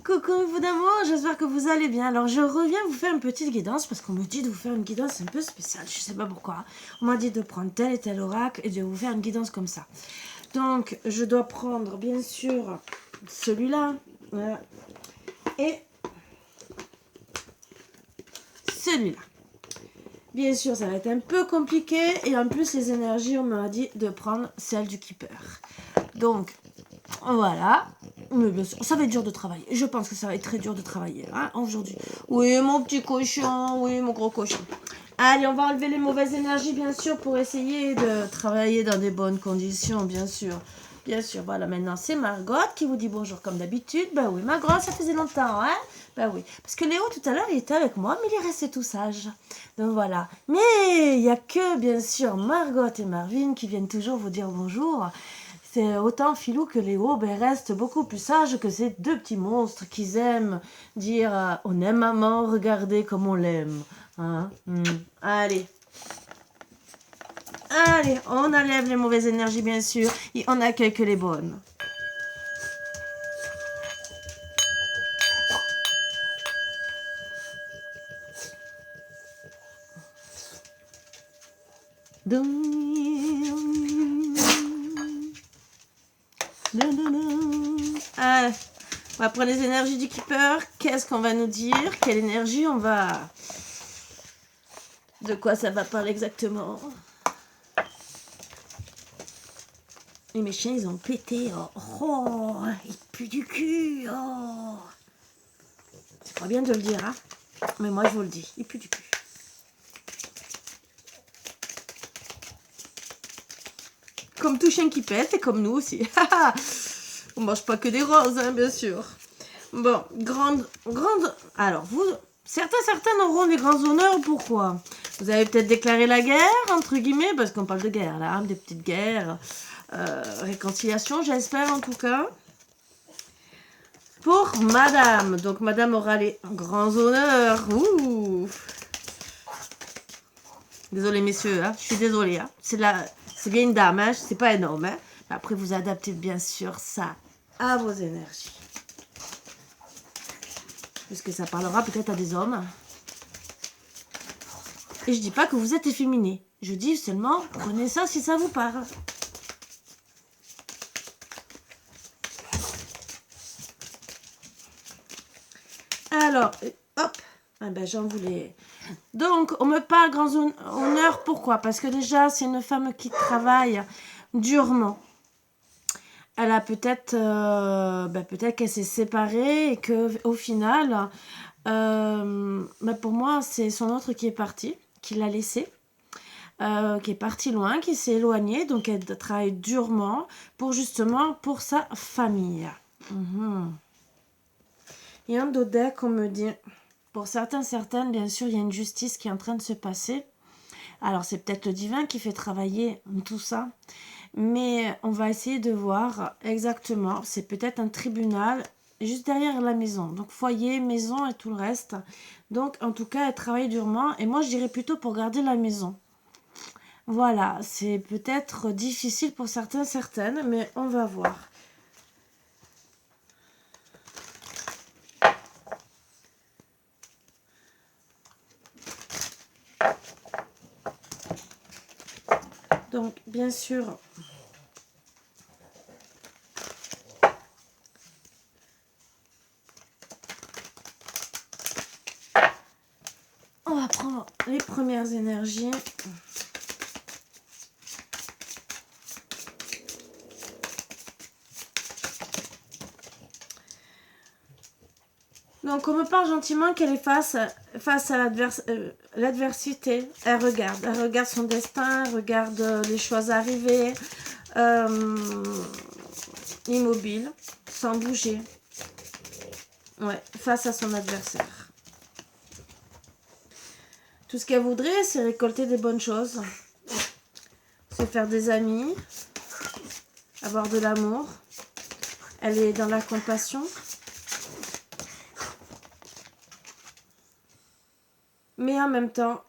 Coucou vous d'amour, j'espère que vous allez bien. Alors je reviens vous faire une petite guidance parce qu'on me dit de vous faire une guidance un peu spéciale, je sais pas pourquoi. On m'a dit de prendre tel et tel oracle et de vous faire une guidance comme ça. Donc je dois prendre bien sûr celui-là, voilà, et celui-là. Bien sûr ça va être un peu compliqué et en plus les énergies on m'a dit de prendre celle du keeper. Donc voilà. Mais bien sûr, ça va être dur de travailler. Je pense que ça va être très dur de travailler hein, aujourd'hui. Oui, mon petit cochon. Oui, mon gros cochon. Allez, on va enlever les mauvaises énergies, bien sûr, pour essayer de travailler dans des bonnes conditions, bien sûr. Bien sûr, voilà, maintenant, c'est Margot qui vous dit bonjour comme d'habitude. Ben oui, Margot, ça faisait longtemps, hein? Ben oui. Parce que Léo, tout à l'heure, il était avec moi, mais il est resté tout sage. Donc voilà. Mais il n'y a que, bien sûr, Margot et Marvin qui viennent toujours vous dire bonjour. C'est autant Philou que Léo restent beaucoup plus sages que ces deux petits monstres qu'ils aiment dire on aime maman, regardez comme on l'aime. Hein? Allez. Allez, on enlève les mauvaises énergies bien sûr et on accueille que les bonnes. Allez, on va prendre les énergies du keeper. Qu'est-ce qu'on va nous dire? Quelle énergie on va... De quoi ça va parler exactement? Et mes chiens, ils ont pété. Oh, ils puent du cul. Oh. C'est pas bien de le dire, hein. Mais moi, je vous le dis. Ils puent du cul. Comme tout chien qui pète, et comme nous aussi. On mange pas que des roses, hein, bien sûr. Bon, grande... Alors, vous... Certains auront des grands honneurs. Pourquoi? Vous avez peut-être déclaré la guerre, entre guillemets, parce qu'on parle de guerre, là, hein, des petites guerres. Réconciliation, j'espère, en tout cas. Pour madame. Donc, madame aura les grands honneurs. Ouh. Désolé, messieurs, hein. Je suis désolée. Hein. C'est bien une dame, hein. C'est pas un homme. Hein. Après, vous adaptez bien sûr ça à vos énergies. Puisque ça parlera peut-être à des hommes. Et je dis pas que vous êtes efféminé. Je dis seulement, prenez ça si ça vous parle. Alors, hop, ah ben j'en voulais. Donc, on me parle grand honneur, pourquoi? Parce que déjà, c'est une femme qui travaille durement. Elle a peut-être qu'elle s'est séparée et qu'au final, pour moi, c'est son autre qui est parti, qui l'a laissé. Qui est parti loin, qui s'est éloigné, donc elle travaille durement pour sa famille. Et un d'autres deck, on me dit, pour certaines, bien sûr, il y a une justice qui est en train de se passer. Alors, c'est peut-être le divin qui fait travailler tout ça, mais on va essayer de voir exactement. C'est peut-être un tribunal juste derrière la maison. Donc, foyer, maison et tout le reste. Donc, en tout cas, elle travaille durement. Et moi, je dirais plutôt pour garder la maison. Voilà, c'est peut-être difficile pour certaines, mais on va voir. Donc, bien sûr, on va prendre les premières énergies. Donc, on me parle gentiment qu'elle est face à l'adversité. Elle regarde son destin, elle regarde les choses arriver, immobile, sans bouger. Ouais, face à son adversaire. Tout ce qu'elle voudrait, c'est récolter des bonnes choses, se faire des amis, avoir de l'amour. Elle est dans la compassion. Mais en même temps,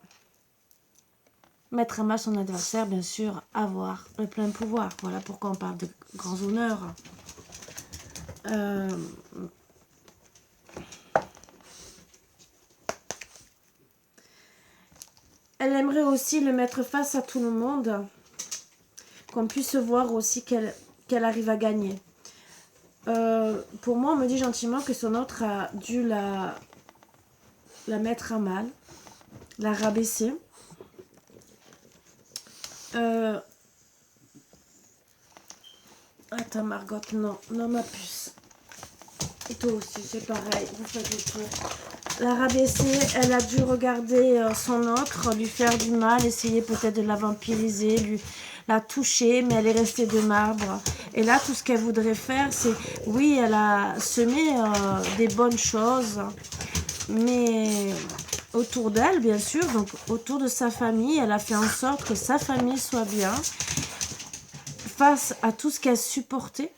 mettre à mal son adversaire, bien sûr, avoir le plein pouvoir. Voilà pourquoi on parle de grands honneurs. elle aimerait aussi le mettre face à tout le monde, qu'on puisse voir aussi qu'elle arrive à gagner. Pour moi, on me dit gentiment que son autre a dû la mettre à mal, la rabaisser. Attends Margot, non, ma puce. Et toi aussi, c'est pareil, vous faites le tour. La rabaisser, elle a dû regarder son autre, lui faire du mal, essayer peut-être de la vampiriser, la toucher, mais elle est restée de marbre. Et là, tout ce qu'elle voudrait faire, c'est, oui, elle a semé des bonnes choses, mais autour d'elle, bien sûr, donc autour de sa famille, elle a fait en sorte que sa famille soit bien, face à tout ce qu'elle supportait.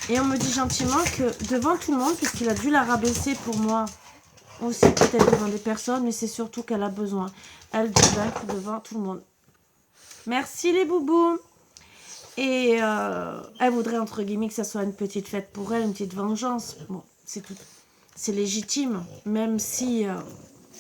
Et on me dit gentiment que devant tout le monde, puisqu'il a dû la rabaisser pour moi, aussi peut-être devant des personnes, mais c'est surtout qu'elle a besoin, elle, de vaincre devant tout le monde. Merci les boubous. Et elle voudrait, entre guillemets, que ça soit une petite fête pour elle, une petite vengeance. Bon, c'est tout. C'est légitime, même si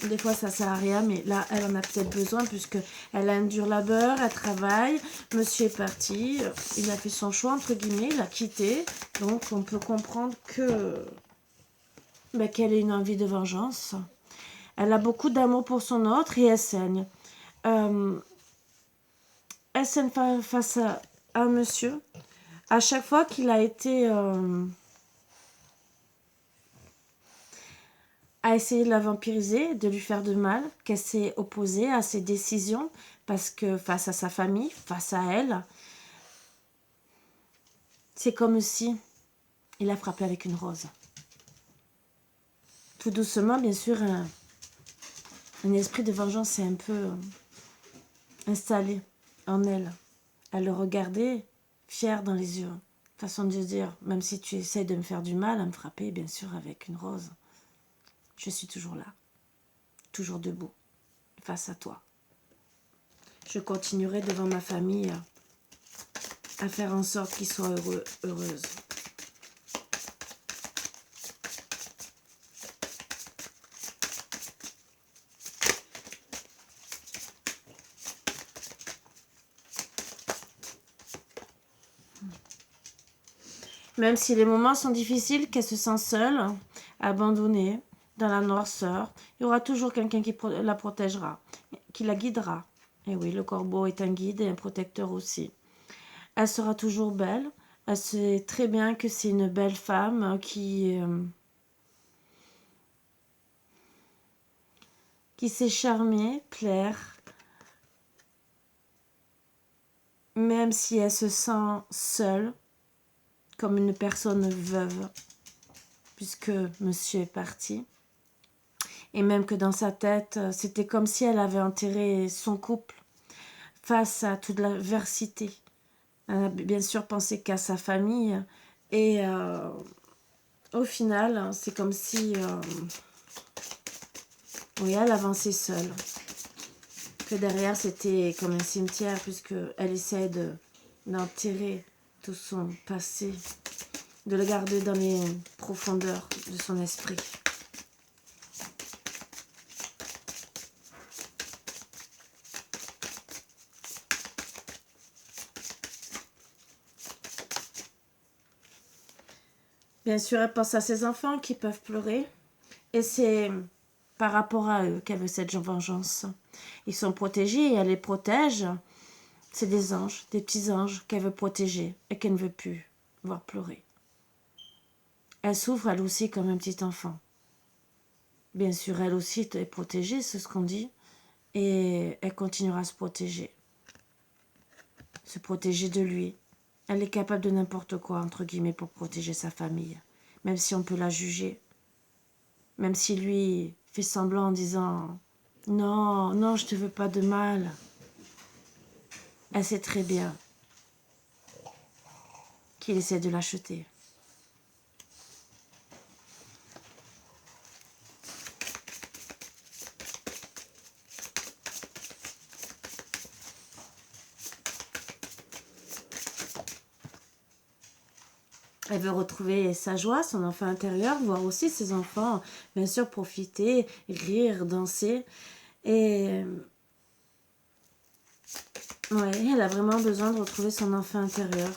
des fois ça sert à rien, mais là, elle en a peut-être besoin, puisque elle a un dur labeur, elle travaille, monsieur est parti, il a fait son choix, entre guillemets, il a quitté. Donc, on peut comprendre que qu'elle ait une envie de vengeance. Elle a beaucoup d'amour pour son autre et elle saigne. Elle saigne face à un monsieur. À chaque fois qu'il a été à essayer de la vampiriser, de lui faire de mal, qu'elle s'est opposée à ses décisions parce que face à sa famille, face à elle, c'est comme si il a frappé avec une rose. Tout doucement, bien sûr, un esprit de vengeance s'est un peu installé en elle. Elle le regardait, fière dans les yeux. Façon de dire, même si tu essayes de me faire du mal, à me frapper, bien sûr, avec une rose, je suis toujours là, toujours debout, face à toi. Je continuerai devant ma famille à faire en sorte qu'ils soient heureux, heureuses. Même si les moments sont difficiles, qu'elle se sent seule, abandonnée, dans la noirceur, il y aura toujours quelqu'un qui la protégera, qui la guidera. Et oui, le corbeau est un guide et un protecteur aussi. Elle sera toujours belle. Elle sait très bien que c'est une belle femme qui sait charmer, plaire, même si elle se sent seule, comme une personne veuve, puisque monsieur est parti. Et même que dans sa tête, c'était comme si elle avait enterré son couple face à toute l'adversité. Elle a bien sûr pensé qu'à sa famille. Et au final, c'est comme si oui, elle avançait seule. Que derrière, c'était comme un cimetière, puisqu'elle essaie d'enterrer tout son passé, de le garder dans les profondeurs de son esprit. Bien sûr, elle pense à ses enfants qui peuvent pleurer. Et c'est par rapport à eux qu'elle veut cette vengeance. Ils sont protégés et elle les protège. C'est des anges, des petits anges qu'elle veut protéger et qu'elle ne veut plus voir pleurer. Elle souffre, elle aussi, comme un petit enfant. Bien sûr, elle aussi est protégée, c'est ce qu'on dit. Et elle continuera à se protéger. Se protéger de lui. Elle est capable de n'importe quoi, entre guillemets, pour protéger sa famille. Même si on peut la juger. Même si lui fait semblant en disant « Non, non, je te veux pas de mal ». Elle sait très bien qu'il essaie de l'acheter. Elle veut retrouver sa joie, son enfant intérieur, voir aussi ses enfants, bien sûr, profiter, rire, danser. Et Ouais, elle a vraiment besoin de retrouver son enfant intérieur.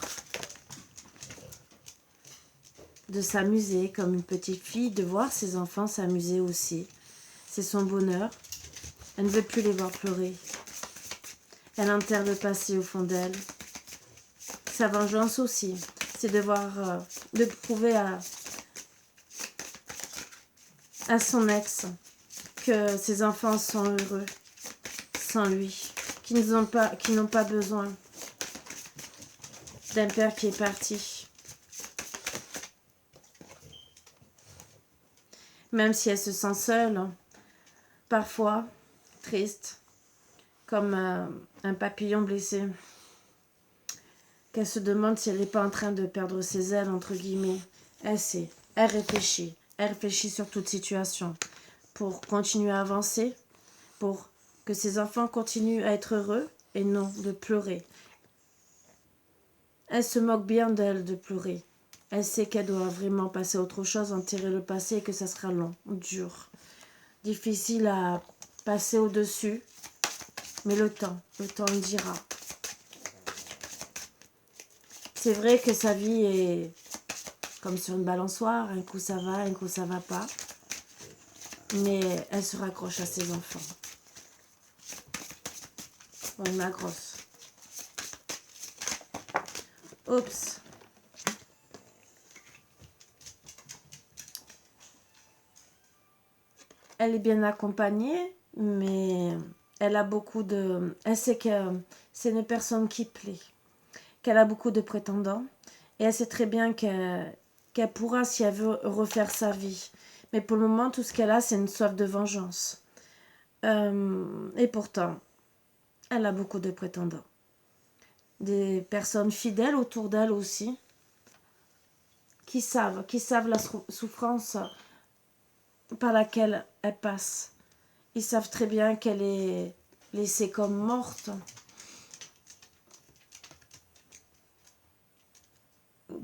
De s'amuser comme une petite fille, de voir ses enfants s'amuser aussi. C'est son bonheur. Elle ne veut plus les voir pleurer. Elle enterre le passé au fond d'elle. Sa vengeance aussi, c'est de prouver à son ex que ses enfants sont heureux sans lui, qu'ils n'ont pas besoin d'un père qui est parti. Même si elle se sent seule, parfois triste, comme un papillon blessé, qu'elle se demande si elle n'est pas en train de perdre ses ailes, entre guillemets. Elle sait, elle réfléchit sur toute situation pour continuer à avancer, pour que ses enfants continuent à être heureux et non de pleurer. Elle se moque bien d'elle de pleurer. Elle sait qu'elle doit vraiment passer à autre chose, enterrer le passé et que ça sera long, dur, difficile à passer au-dessus. Mais le temps le dira. C'est vrai que sa vie est comme sur une balançoire, un coup ça va, un coup ça va pas. Mais elle se raccroche à ses enfants. Bon, ma grosse. Oups. Elle est bien accompagnée, mais elle a beaucoup de... Elle sait que c'est une personne qui plaît, qu'elle a beaucoup de prétendants, et elle sait très bien qu'elle pourra, si elle veut, refaire sa vie. Mais pour le moment, tout ce qu'elle a, c'est une soif de vengeance. Et pourtant, elle a beaucoup de prétendants. Des personnes fidèles autour d'elle aussi, qui savent la souffrance par laquelle elle passe. Ils savent très bien qu'elle est laissée comme morte,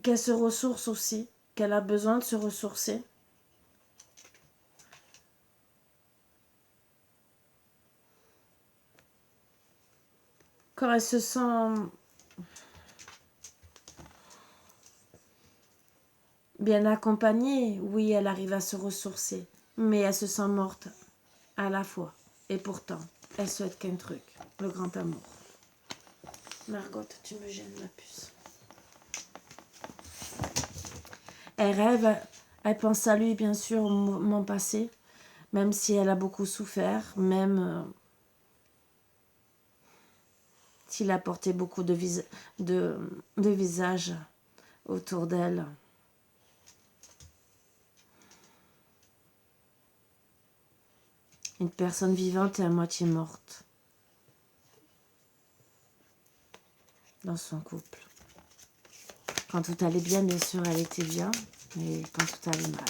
qu'elle se ressource aussi, qu'elle a besoin de se ressourcer. Quand elle se sent bien accompagnée, oui, elle arrive à se ressourcer, mais elle se sent morte à la fois. Et pourtant, elle souhaite qu'un truc, le grand amour. Margot, tu me gênes, ma puce. Elle rêve, elle pense à lui, bien sûr, au moment passé, même si elle a beaucoup souffert, même s'il a porté beaucoup de visages autour d'elle. Une personne vivante et à moitié morte dans son couple. Quand tout allait bien sûr, elle était bien, mais quand tout allait mal,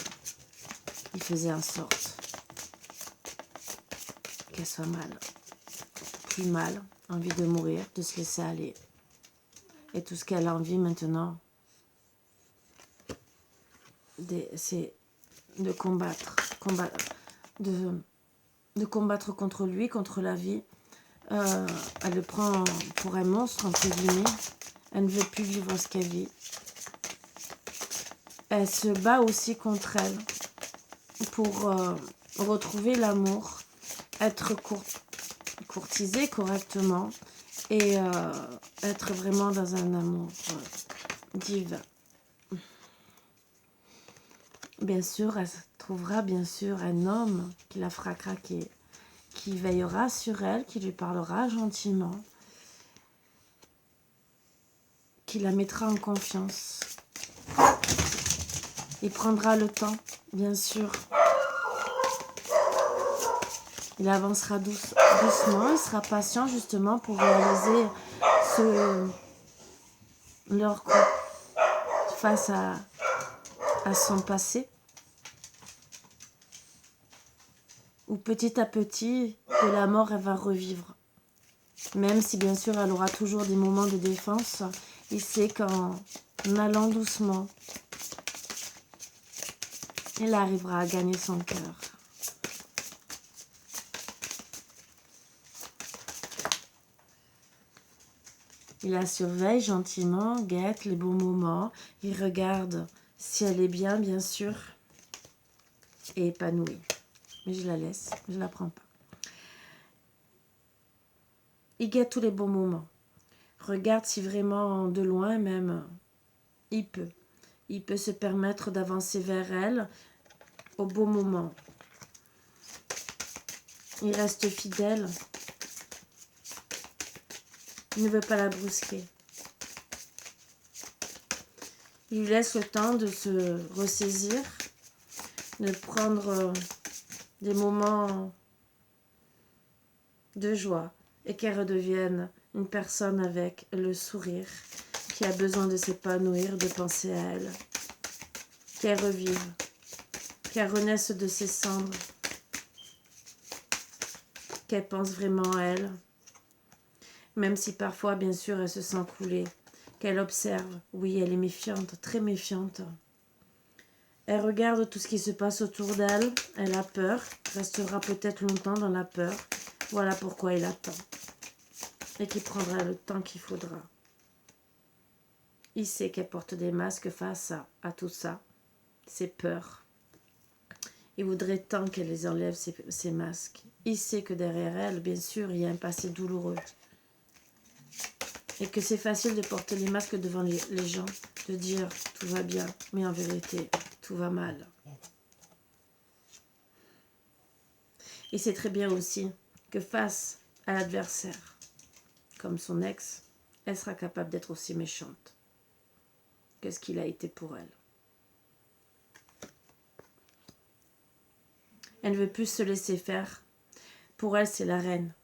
il faisait en sorte qu'elle soit mal. Plus mal, envie de mourir, de se laisser aller. Et tout ce qu'elle a envie maintenant, c'est de combattre contre lui, contre la vie. Elle le prend pour un monstre, entre guillemets. Elle ne veut plus vivre ce qu'elle vit. Elle se bat aussi contre elle pour retrouver l'amour, être courtisée correctement et être vraiment dans un amour divin. Bien sûr, elle trouvera bien sûr un homme qui la fera craquer, qui veillera sur elle, qui lui parlera gentiment, qui la mettra en confiance. Il prendra le temps, bien sûr. Il avancera doucement, il sera patient justement pour réaliser leur couple face à son passé. Où petit à petit, de la mort, elle va revivre. Même si bien sûr, elle aura toujours des moments de défense, il sait qu'en allant doucement, elle arrivera à gagner son cœur. Il la surveille gentiment, guette les bons moments. Il regarde si elle est bien sûr, et épanouie. Mais je la laisse, je la prends pas. Il guette tous les bons moments. Regarde si vraiment de loin même, il peut. Il peut se permettre d'avancer vers elle au bon moment. Il reste fidèle. Il ne veut pas la brusquer. Il lui laisse le temps de se ressaisir, de prendre des moments de joie et qu'elle redevienne une personne avec le sourire qui a besoin de s'épanouir, de penser à elle, qu'elle revive, qu'elle renaisse de ses cendres, qu'elle pense vraiment à elle, même si parfois, bien sûr, elle se sent couler, qu'elle observe. Oui, elle est méfiante, très méfiante. Elle regarde tout ce qui se passe autour d'elle, elle a peur, restera peut-être longtemps dans la peur. Voilà pourquoi il attend et qu'il prendra le temps qu'il faudra. Il sait qu'elle porte des masques face à tout ça, ses peurs. Il voudrait tant qu'elle les enlève, ces masques. Il sait que derrière elle, bien sûr, il y a un passé douloureux. Et que c'est facile de porter les masques devant les gens, de dire tout va bien, mais en vérité, tout va mal. Et c'est très bien aussi que face à l'adversaire, comme son ex, elle sera capable d'être aussi méchante que ce qu'il a été pour elle. Elle ne veut plus se laisser faire. Pour elle, c'est la reine.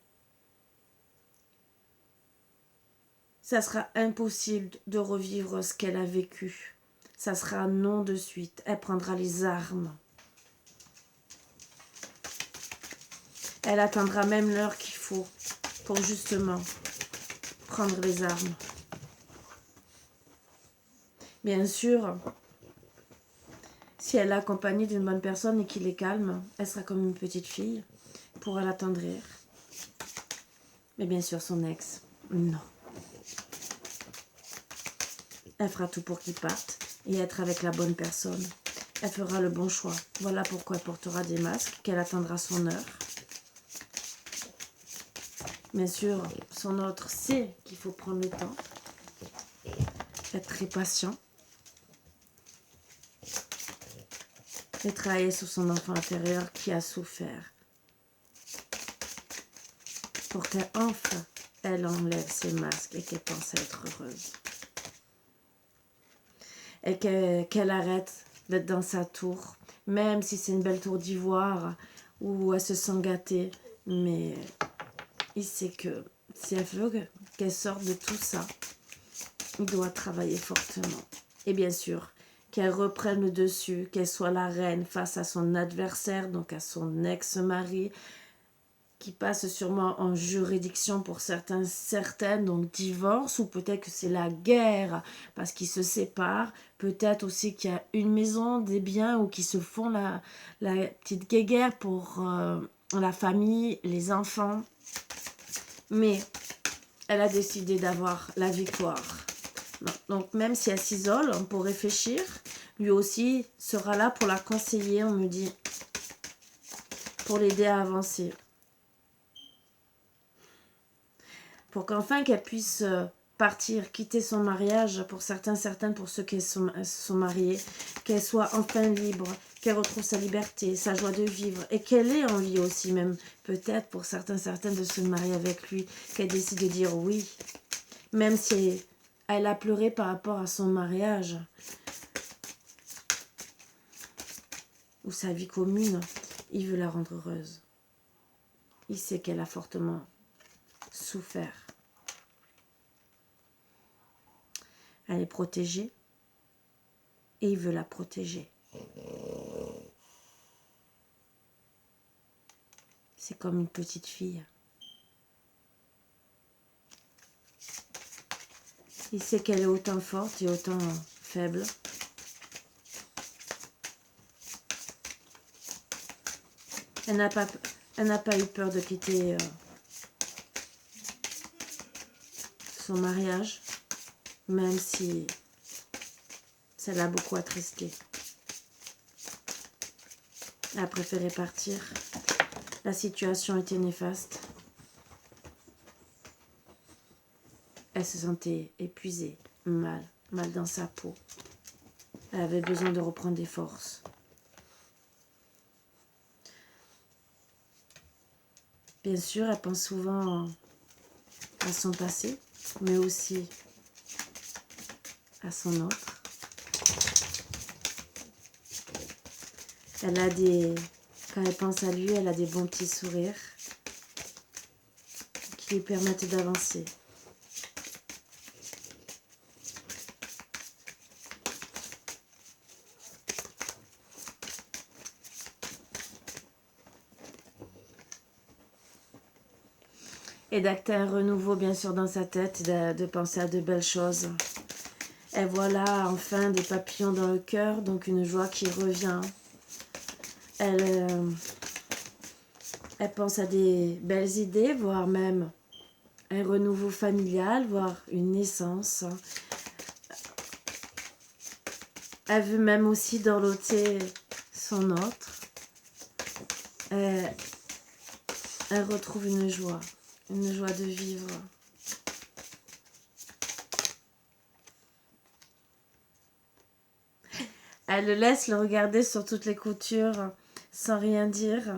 Ça sera impossible de revivre ce qu'elle a vécu. Ça sera non de suite. Elle prendra les armes. Elle attendra même l'heure qu'il faut pour justement prendre les armes. Bien sûr, si elle est accompagnée d'une bonne personne et qu'il est calme, elle sera comme une petite fille, pourra l'attendrir. Mais bien sûr, son ex, non. Elle fera tout pour qu'il parte et être avec la bonne personne. Elle fera le bon choix. Voilà pourquoi elle portera des masques, qu'elle attendra son heure. Bien sûr, son autre sait qu'il faut prendre le temps, être très patient et travailler sur son enfant intérieur qui a souffert pour qu'enfin elle enlève ses masques et qu'elle pense à être heureuse. Et qu'elle arrête d'être dans sa tour, même si c'est une belle tour d'ivoire où elle se sent gâtée, mais il sait que si elle veut qu'elle sorte de tout ça, il doit travailler fortement. Et bien sûr, qu'elle reprenne le dessus, qu'elle soit la reine face à son adversaire, donc à son ex-mari, qui passe sûrement en juridiction pour certaines, donc divorce, ou peut-être que c'est la guerre parce qu'ils se séparent, peut-être aussi qu'il y a une maison, des biens, ou qu'ils se font la petite guéguerre pour la famille, les enfants. Mais elle a décidé d'avoir la victoire. Donc même si elle s'isole pour réfléchir, lui aussi sera là pour la conseiller, on me dit, pour l'aider à avancer. Pour qu'enfin qu'elle puisse partir, quitter son mariage, pour certaines, pour ceux qui sont mariés, qu'elle soit enfin libre, qu'elle retrouve sa liberté, sa joie de vivre, et qu'elle ait envie aussi même, peut-être pour certaines, de se marier avec lui, qu'elle décide de dire oui, même si elle a pleuré par rapport à son mariage, ou sa vie commune, il veut la rendre heureuse. Il sait qu'elle a fortement souffert. Elle est protégée et il veut la protéger. C'est comme une petite fille. Il sait qu'elle est autant forte et autant faible. Elle n'a pas eu peur de quitter son mariage, même si ça l'a beaucoup attristé. Elle a préféré partir. La situation était néfaste. Elle se sentait épuisée, mal dans sa peau. Elle avait besoin de reprendre des forces. Bien sûr, elle pense souvent à son passé, mais aussi à son autre. Quand elle pense à lui, elle a des bons petits sourires qui lui permettent d'avancer. Et d'acter un renouveau, bien sûr, dans sa tête, de penser à de belles choses. Et voilà, enfin, des papillons dans le cœur, donc une joie qui revient. Elle pense à des belles idées, voire même un renouveau familial, voire une naissance. Elle veut même aussi dorloter son autre. Elle retrouve une joie de vivre. Elle le laisse le regarder sur toutes les coutures, sans rien dire.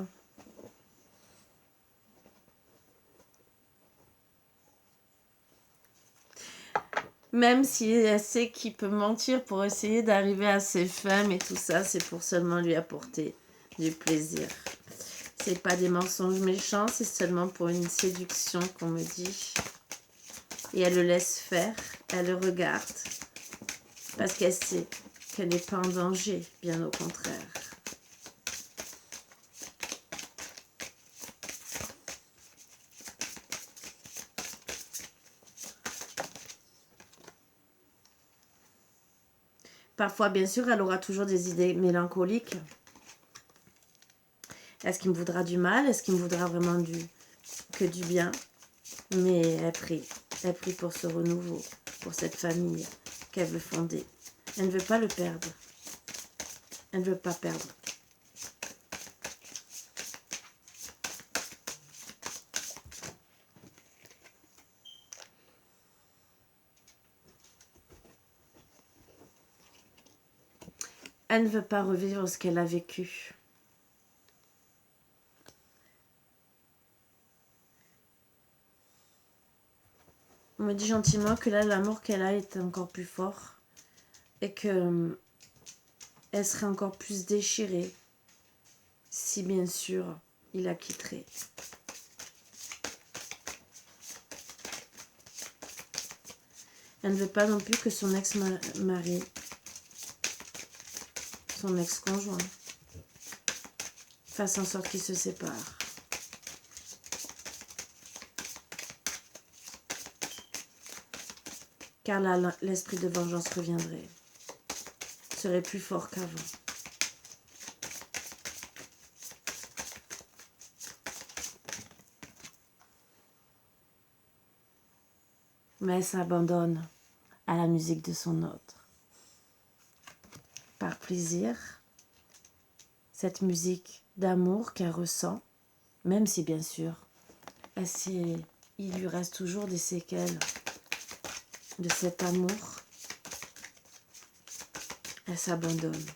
Même si elle sait qu'il peut mentir pour essayer d'arriver à ses fins, et tout ça, c'est pour seulement lui apporter du plaisir. C'est pas des mensonges méchants, c'est seulement pour une séduction qu'on me dit. Et elle le laisse faire, elle le regarde, parce qu'elle sait qu'elle n'est pas en danger, bien au contraire. Parfois, bien sûr, elle aura toujours des idées mélancoliques. Est-ce qu'il me voudra du mal? Est-ce qu'il me voudra vraiment que du bien? Mais elle prie pour ce renouveau, pour cette famille qu'elle veut fonder. Elle ne veut pas le perdre. Elle ne veut pas perdre. Elle ne veut pas revivre ce qu'elle a vécu. On me dit gentiment que là, l'amour qu'elle a est encore plus fort et que elle serait encore plus déchirée si, bien sûr, il la quitterait. Elle ne veut pas non plus que son ex-mari, son ex-conjoint, fasse en sorte qu'ils se séparent. Car là, l'esprit de vengeance reviendrait, serait plus fort qu'avant. Mais elle s'abandonne à la musique de son autre. Par plaisir, cette musique d'amour qu'elle ressent, même si bien sûr, il lui reste toujours des séquelles de cet amour, elle s'abandonne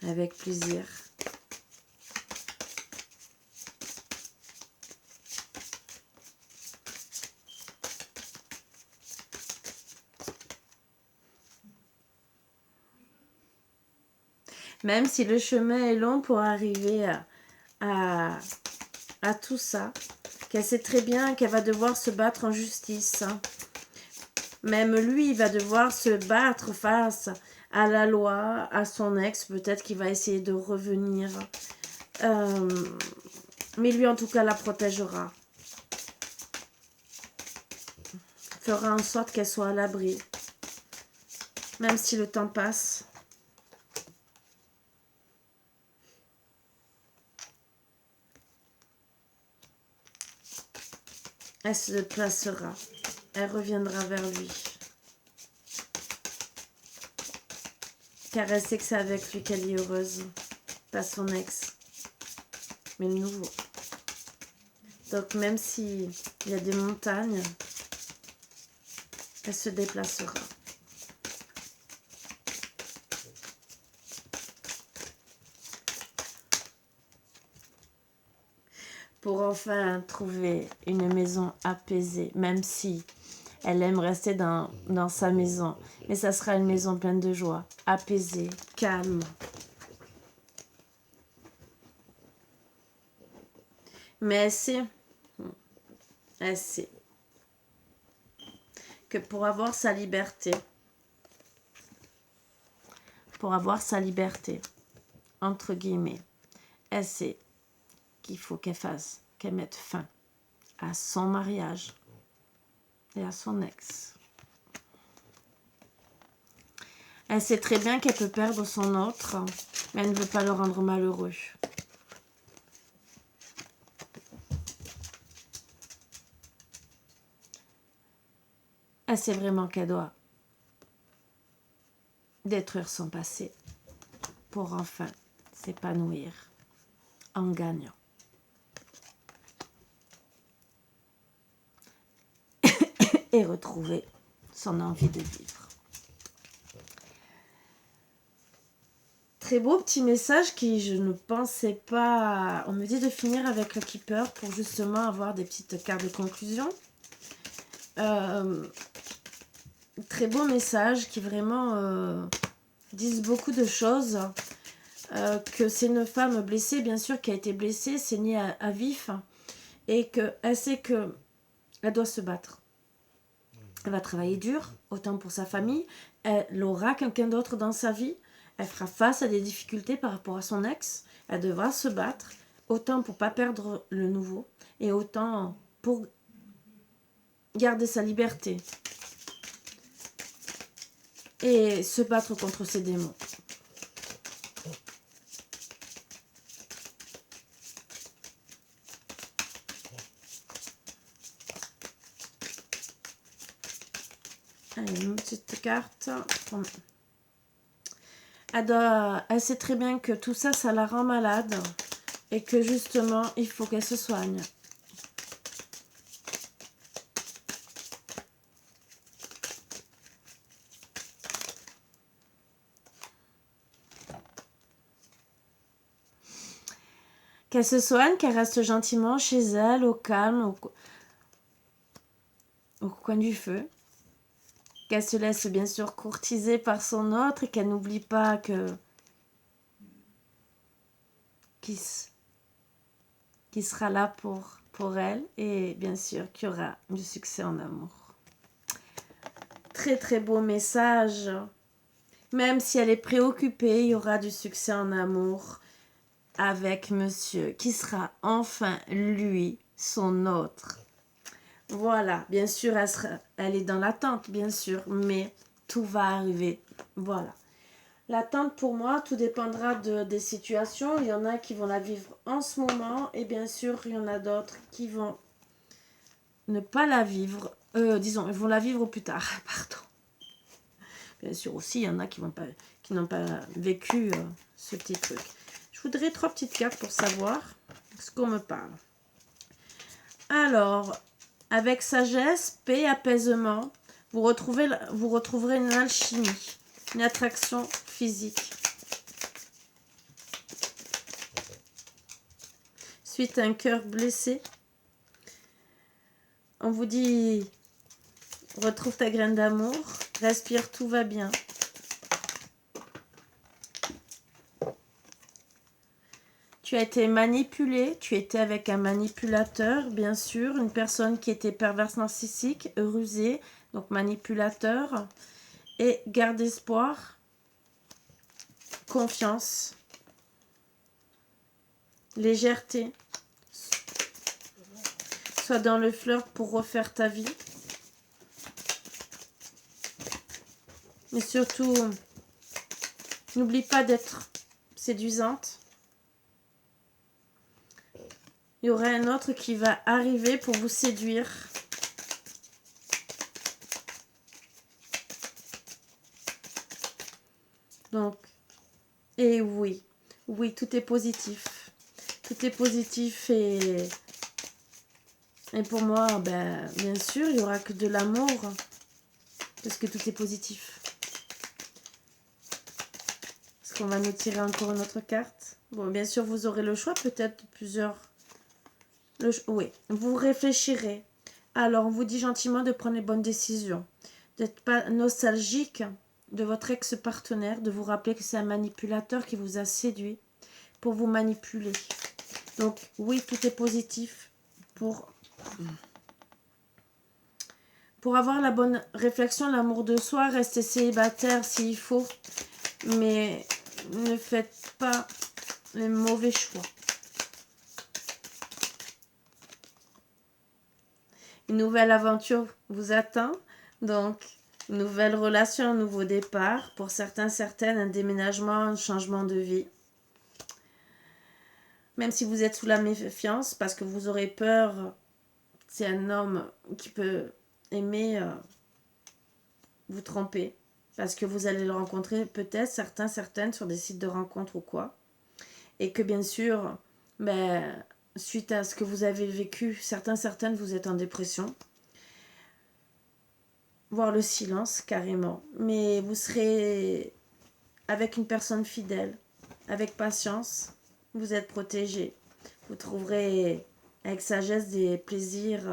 avec plaisir. Même si le chemin est long pour arriver à tout ça, qu'elle sait très bien qu'elle va devoir se battre en justice. Même lui, il va devoir se battre face à la loi, à son ex. Peut-être qu'il va essayer de revenir. Mais lui, en tout cas, la protégera. Fera en sorte qu'elle soit à l'abri. Même si le temps passe. Elle se déplacera. Elle reviendra vers lui. Car elle sait que c'est avec lui qu'elle est heureuse. Pas son ex. Mais le nouveau. Donc même s'il y a des montagnes, elle se déplacera. Pour enfin trouver une maison apaisée, même si elle aime rester dans sa maison. Mais ça sera une maison pleine de joie, apaisée, calme. Mais elle sait que pour avoir sa liberté, entre guillemets, elle sait qu'il faut qu'elle mette fin à son mariage et à son ex. Elle sait très bien qu'elle peut perdre son autre, mais elle ne veut pas le rendre malheureux. Elle sait vraiment qu'elle doit détruire son passé pour enfin s'épanouir en gagnant. Et retrouver son envie de vivre. Très beau petit message qui je ne pensais pas... On me dit de finir avec le Keeper pour justement avoir des petites cartes de conclusion. Très beau message qui vraiment disent beaucoup de choses. Que c'est une femme blessée, bien sûr, qui a été blessée, saignée à vif. Et qu'elle sait qu'elle doit se battre. Elle va travailler dur, autant pour sa famille. Elle aura quelqu'un d'autre dans sa vie. Elle fera face à des difficultés par rapport à son ex. Elle devra se battre, autant pour ne pas perdre le nouveau, et autant pour garder sa liberté. Et se battre contre ses démons. Allez, une petite carte. Elle sait très bien que tout ça, ça la rend malade. Et que justement, il faut qu'elle se soigne. Qu'elle se soigne, qu'elle reste gentiment chez elle, au calme, au coin du feu. Qu'elle se laisse bien sûr courtiser par son autre et qu'elle n'oublie pas qu'il sera là pour elle et bien sûr qu'il y aura du succès en amour. Très très beau message. Même si elle est préoccupée, il y aura du succès en amour avec monsieur qui sera enfin lui, son autre. Voilà, bien sûr, elle est dans l'attente, bien sûr, mais tout va arriver. Voilà. L'attente, pour moi, tout dépendra des situations. Il y en a qui vont la vivre en ce moment, et bien sûr, il y en a d'autres qui vont ne pas la vivre. Ils vont la vivre plus tard, pardon. Bien sûr, aussi, il y en a qui n'ont pas vécu ce petit truc. Je voudrais 3 petites cartes pour savoir ce qu'on me parle. Alors... Avec sagesse, paix, apaisement, vous retrouverez une alchimie, une attraction physique. Suite à un cœur blessé, on vous dit, retrouve ta graine d'amour, respire, tout va bien. Tu as été manipulé, tu étais avec un manipulateur, bien sûr, une personne qui était perverse narcissique, rusée, donc manipulateur. Et garde espoir, confiance, légèreté. Sois dans le fleur pour refaire ta vie. Mais surtout, n'oublie pas d'être séduisante. il y aura un autre qui va arriver pour vous séduire. Donc, et oui, oui, tout est positif. Tout est positif et pour moi, ben, bien sûr, il n'y aura que de l'amour parce que tout est positif. Est-ce qu'on va nous tirer encore une autre carte? Bon, bien sûr, vous aurez le choix, peut-être plusieurs. Oui, vous réfléchirez. Alors, on vous dit gentiment de prendre les bonnes décisions. D'être pas nostalgique de votre ex-partenaire, de vous rappeler que c'est un manipulateur qui vous a séduit pour vous manipuler. Donc, oui, tout est positif pour avoir la bonne réflexion, l'amour de soi. Restez célibataire s'il faut, mais ne faites pas les mauvais choix. Une nouvelle aventure vous attend, donc une nouvelle relation, un nouveau départ. Pour certains, certaines, un déménagement, un changement de vie. Même si vous êtes sous la méfiance, parce que vous aurez peur, c'est un homme qui peut aimer vous tromper. Parce que vous allez le rencontrer peut-être, certains, certaines, sur des sites de rencontres ou quoi. Et que bien sûr, ben, suite à ce que vous avez vécu, certains, certaines, vous êtes en dépression. Voire le silence, carrément. Mais vous serez avec une personne fidèle, avec patience. Vous êtes protégé. Vous trouverez avec sagesse des plaisirs,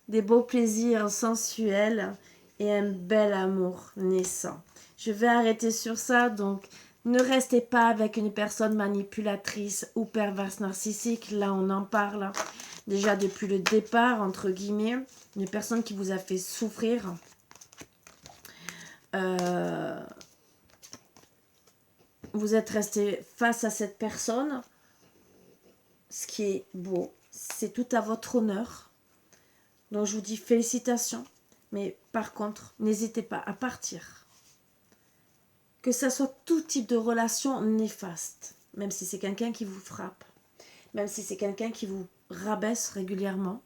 des beaux plaisirs sensuels et un bel amour naissant. Je vais arrêter sur ça, donc ne restez pas avec une personne manipulatrice ou perverse narcissique. Là, on en parle déjà depuis le départ, entre guillemets. Une personne qui vous a fait souffrir. Vous êtes resté face à cette personne. Ce qui est beau, c'est tout à votre honneur. Donc, je vous dis félicitations. Mais par contre, n'hésitez pas à partir. Que ça soit tout type de relation néfaste, même si c'est quelqu'un qui vous frappe, même si c'est quelqu'un qui vous rabaisse régulièrement,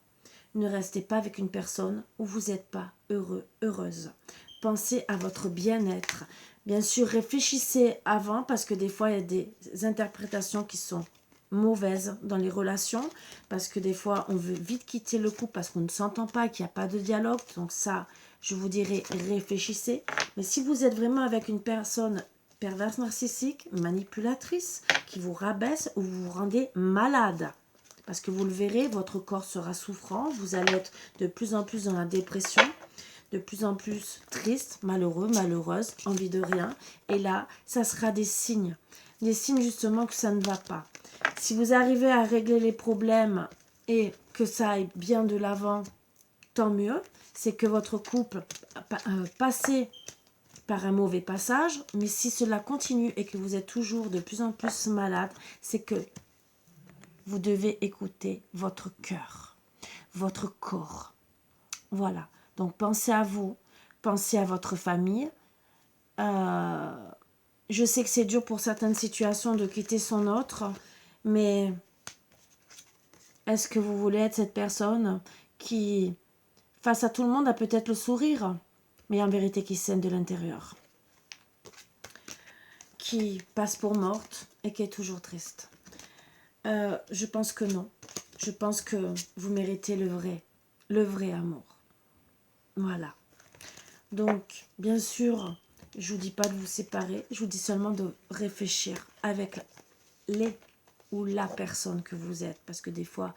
ne restez pas avec une personne où vous n'êtes pas heureux, heureuse. Pensez à votre bien-être. Bien sûr, réfléchissez avant parce que des fois, il y a des interprétations qui sont mauvaises dans les relations parce que des fois, on veut vite quitter le couple parce qu'on ne s'entend pas, qu'il n'y a pas de dialogue. Donc ça, je vous dirais, réfléchissez. Mais si vous êtes vraiment avec une personne perverse narcissique, manipulatrice, qui vous rabaisse ou vous vous rendez malade, parce que vous le verrez, votre corps sera souffrant, vous allez être de plus en plus dans la dépression, de plus en plus triste, malheureux, malheureuse, envie de rien. Et là, ça sera des signes justement que ça ne va pas. Si vous arrivez à régler les problèmes et que ça aille bien de l'avant, tant mieux. C'est que votre couple passé par un mauvais passage, mais si cela continue et que vous êtes toujours de plus en plus malade, c'est que vous devez écouter votre cœur, votre corps. Voilà. Donc pensez à vous, pensez à votre famille. Je sais que c'est dur pour certaines situations de quitter son autre, mais est-ce que vous voulez être cette personne qui, face à tout le monde, a peut-être le sourire, mais en vérité qui saigne de l'intérieur, qui passe pour morte et qui est toujours triste? Je pense que non. Je pense que vous méritez le vrai amour. Voilà. Donc, bien sûr, je vous dis pas de vous séparer, je vous dis seulement de réfléchir avec les ou la personne que vous êtes, parce que des fois,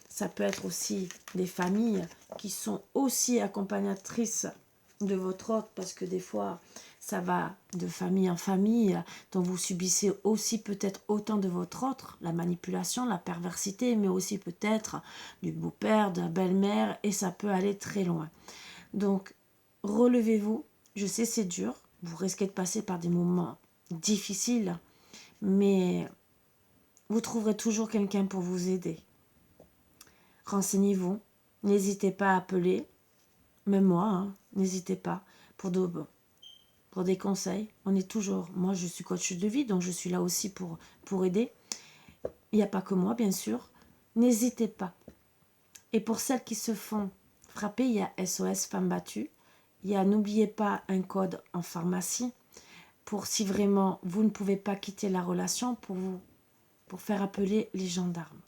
ça peut être aussi des familles qui sont aussi accompagnatrices de votre autre, parce que des fois, ça va de famille en famille, dont vous subissez aussi peut-être autant de votre autre, la manipulation, la perversité, mais aussi peut-être du beau-père, de la belle-mère, et ça peut aller très loin. Donc, relevez-vous. Je sais, c'est dur. Vous risquez de passer par des moments difficiles, mais vous trouverez toujours quelqu'un pour vous aider. Renseignez-vous. N'hésitez pas à appeler. Même moi, n'hésitez pas. Pour pour des conseils. On est toujours... Moi, je suis coach de vie, donc je suis là aussi pour aider. Il n'y a pas que moi, bien sûr. N'hésitez pas. Et pour celles qui se font frapper, il y a SOS Femmes Battues. Il y a, n'oubliez pas, un code en pharmacie pour si vraiment vous ne pouvez pas quitter la relation, pour faire appeler les gendarmes.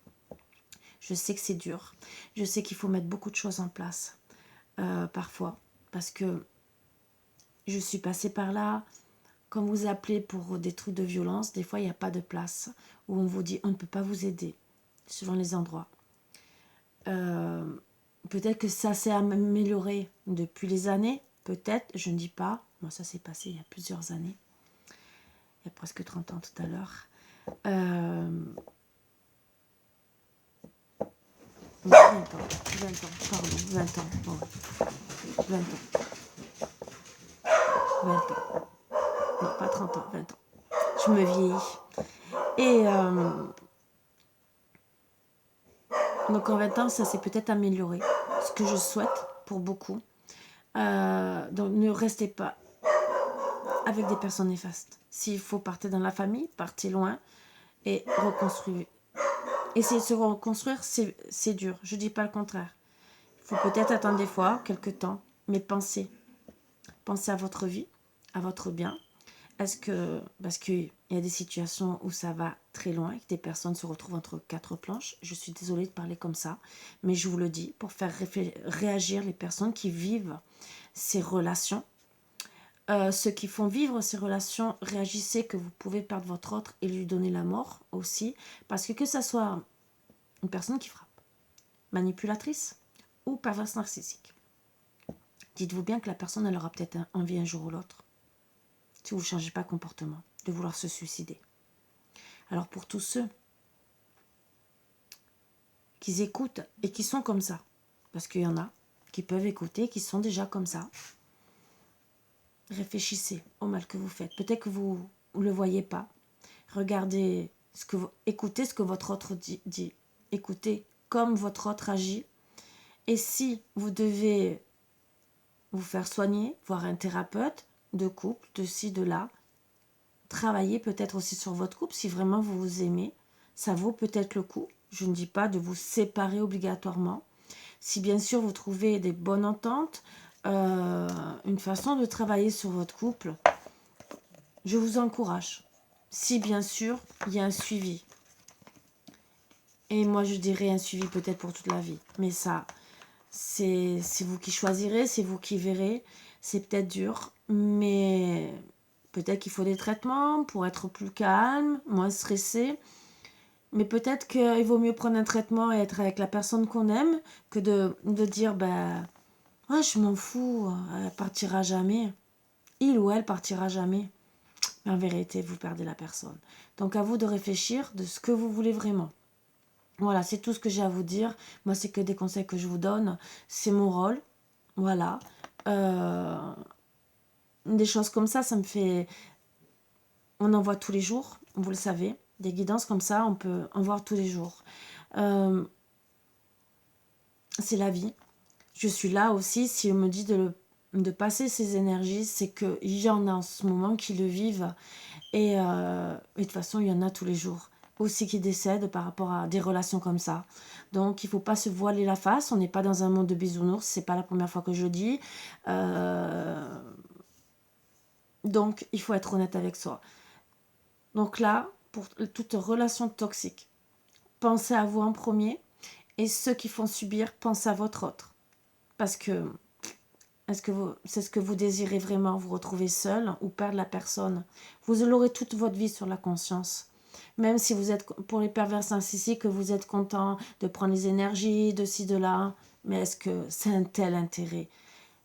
Je sais que c'est dur. Je sais qu'il faut mettre beaucoup de choses en place, parfois, parce que je suis passée par là. Quand vous appelez pour des trucs de violence, des fois, il n'y a pas de place, où on vous dit on ne peut pas vous aider, selon les endroits. Peut-être que ça s'est amélioré depuis les années, peut-être, je ne dis pas. Moi, ça s'est passé il y a plusieurs années. Il y a presque 30 ans tout à l'heure. 20 ans, pardon, 20 ans, bon, 20 ans, 20 ans, non pas 30 ans, 20 ans, je me vieillis, et donc en 20 ans ça s'est peut-être amélioré, ce que je souhaite pour beaucoup, donc ne restez pas avec des personnes néfastes, s'il faut partez dans la famille, partez loin, et reconstruire, essayez de se reconstruire, c'est dur, je dis pas le contraire, il faut peut-être attendre des fois, quelques temps, mais pensez à votre vie, à votre bien. Est-ce que, parce qu'il y a des situations où ça va très loin et que des personnes se retrouvent entre quatre planches, je suis désolée de parler comme ça, mais je vous le dis, pour faire réagir les personnes qui vivent ces relations. Ceux qui font vivre ces relations, réagissez que vous pouvez perdre votre autre et lui donner la mort aussi, parce que ça soit une personne qui frappe, manipulatrice ou perverse narcissique. Dites-vous bien que la personne, elle aura peut-être envie un jour ou l'autre, si vous ne changez pas de comportement, de vouloir se suicider. Alors pour tous ceux qui écoutent et qui sont comme ça, parce qu'il y en a qui peuvent écouter, qui sont déjà comme ça, réfléchissez au mal que vous faites. Peut-être que vous ne le voyez pas. Regardez, écoutez ce que votre autre dit. Écoutez comme votre autre agit. Et si vous devez vous faire soigner, voir un thérapeute de couple, de ci, de là, travaillez peut-être aussi sur votre couple. Si vraiment vous vous aimez, ça vaut peut-être le coup. Je ne dis pas de vous séparer obligatoirement. Si bien sûr vous trouvez des bonnes ententes, une façon de travailler sur votre couple, je vous encourage. Si bien sûr il y a un suivi. Et moi je dirais un suivi peut-être pour toute la vie. Mais ça, c'est vous qui choisirez, c'est vous qui verrez. C'est peut-être dur, mais peut-être qu'il faut des traitements pour être plus calme, moins stressé. Mais peut-être qu'il vaut mieux prendre un traitement et être avec la personne qu'on aime que de dire ouais, je m'en fous, elle partira jamais. Il ou elle partira jamais. Mais en vérité, vous perdez la personne. Donc à vous de réfléchir de ce que vous voulez vraiment. Voilà, c'est tout ce que j'ai à vous dire. Moi, c'est que des conseils que je vous donne. C'est mon rôle. Voilà. Des choses comme ça me fait... On en voit tous les jours, vous le savez. Des guidances comme ça, on peut en voir tous les jours. C'est la vie. Je suis là aussi, si on me dit de passer ces énergies, c'est qu'il y en a en ce moment qui le vivent. Et de toute façon, il y en a tous les jours. Aussi qui décèdent par rapport à des relations comme ça. Donc, il ne faut pas se voiler la face. On n'est pas dans un monde de bisounours. Ce n'est pas la première fois que je le dis. Donc, il faut être honnête avec soi. Donc là, pour toute relation toxique, pensez à vous en premier. Et ceux qui font subir, pensez à votre autre. Parce que, c'est ce que vous désirez vraiment, vous retrouver seul ou perdre la personne. Vous l'aurez toute votre vie sur la conscience. Même si vous êtes, pour les pervers narcissiques, que vous êtes content de prendre les énergies, de ci, de là. Mais est-ce que c'est un tel intérêt?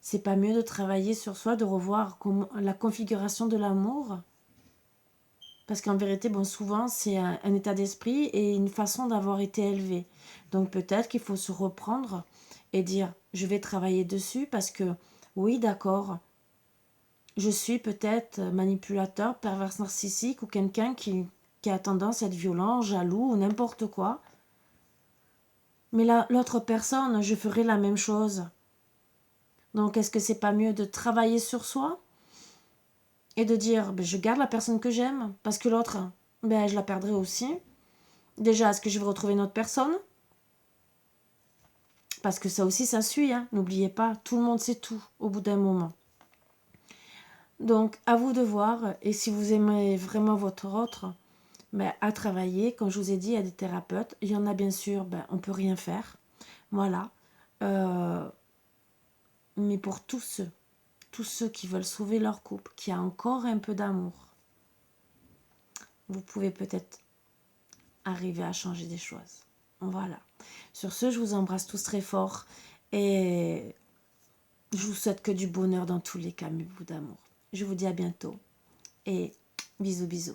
C'est pas mieux de travailler sur soi, de revoir la configuration de l'amour? Parce qu'en vérité, souvent, c'est un état d'esprit et une façon d'avoir été élevé. Donc peut-être qu'il faut se reprendre et dire, je vais travailler dessus parce que, oui, d'accord, je suis peut-être manipulateur, pervers narcissique ou quelqu'un qui a tendance à être violent, jaloux ou n'importe quoi. Mais l'autre personne, je ferai la même chose. Donc est-ce que c'est pas mieux de travailler sur soi et de dire ben, je garde la personne que j'aime parce que l'autre, ben, je la perdrai aussi. Déjà, est-ce que je vais retrouver une autre personne? Parce que ça aussi, ça suit. Hein. N'oubliez pas, tout le monde sait tout au bout d'un moment. Donc, à vous de voir. Et si vous aimez vraiment votre autre, ben, à travailler. Comme je vous ai dit, il y a des thérapeutes. Il y en a bien sûr, ben, on ne peut rien faire. Voilà. Mais pour tous ceux qui veulent sauver leur couple, qui a encore un peu d'amour, vous pouvez peut-être arriver à changer des choses. Voilà. Sur ce, je vous embrasse tous très fort et je vous souhaite que du bonheur dans tous les cas, mes bouts d'amour. Je vous dis à bientôt et bisous bisous.